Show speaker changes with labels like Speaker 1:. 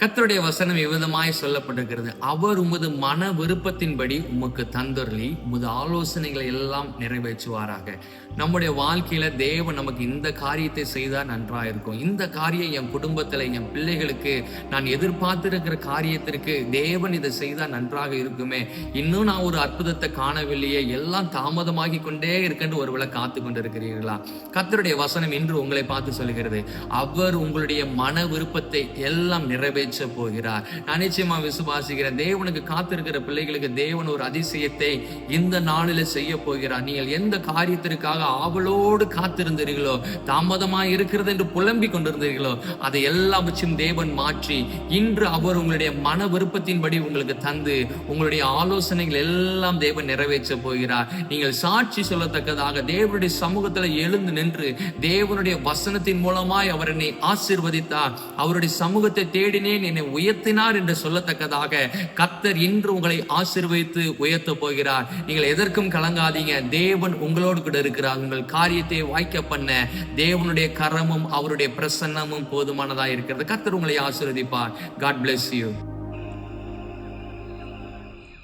Speaker 1: கர்த்தருடைய வசனம் எவ்விதமாய் சொல்லப்பட்டிருக்கிறது. அவர் உமது மன விருப்பத்தின்படி உமக்கு தந்தருளி உமது ஆலோசனைகளை எல்லாம் நிறைவேற்றுவாராக. நம்முடைய வாழ்க்கையில தேவன் நமக்கு இந்த காரியத்தை செய்தால் நன்றாக இருக்கும். இந்த காரியம் என் குடும்பத்துல என் பிள்ளைகளுக்கு நான் எதிர்பார்த்திருக்கிற காரியத்திற்கு தேவன் இதை செய்தால் நன்றாக இருக்குமே, இன்னும் நான் ஒரு அற்புதத்தை காணவில்லையே, எல்லாம் தாமதமாகி கொண்டே இருக்குன்னு ஒருவேளை காத்து கொண்டிருக்கிறீர்களா? கர்த்தருடைய வசனம் இன்று உங்களை பார்த்து சொல்கிறது, அவர் உங்களுடைய மன விருப்பத்தை எல்லாம் நிறைவேற்ற போகிறார். நான் நிச்சயமா விசுவாசிக்கிறேன், தேவனுக்கு காத்திருக்கிற பிள்ளைகளுக்கு தேவன் ஒரு அதிசயத்தை இந்த நாளில செய்ய போகிறார். நீங்கள் எந்த காரியத்திற்காக ஆவலோடு காத்திருந்தீர்களோ, தாமதமாய் இருக்கிறது என்று புலம்பிக் கொண்டிருந்தீர்களோ, அதை எல்லாவற்றையும் தேவன் மாற்றி இன்று அவர் உங்களுடைய மன விருப்பத்தின்படி உங்களுக்கு தந்து உங்களுடைய ஆலோசனைகள் எல்லாம் தேவன் நிறைவேற்ற போகிறார். நீங்கள் சாட்சி சொல்லத்தக்கதாக தேவனுடைய சமூகத்தில் எழுந்து நின்று தேவனுடைய வசனத்தின் மூலமாய் அவர் என்னை ஆசீர்வதித்தார், அவருடைய சமூகத்தை தேடினேன், என்னை உயர்த்தினார் என்று சொல்லத்தக்கதாக கர்த்தர் இன்று உங்களை ஆசீர்வதித்து உயர்த்த போகிறார். நீங்கள் எதற்கும் கலங்காதீங்க, தேவன் உங்களோடு கூட இருக்கிறார். உங்கள் காரியத்தை வாய்க்க பண்ண தேவனுடைய கரமும் அவருடைய பிரசன்னமும் போதுமானதா இருக்கிறது. கர்த்தர் உங்களை ஆசீர்வதிப்பார். God bless you.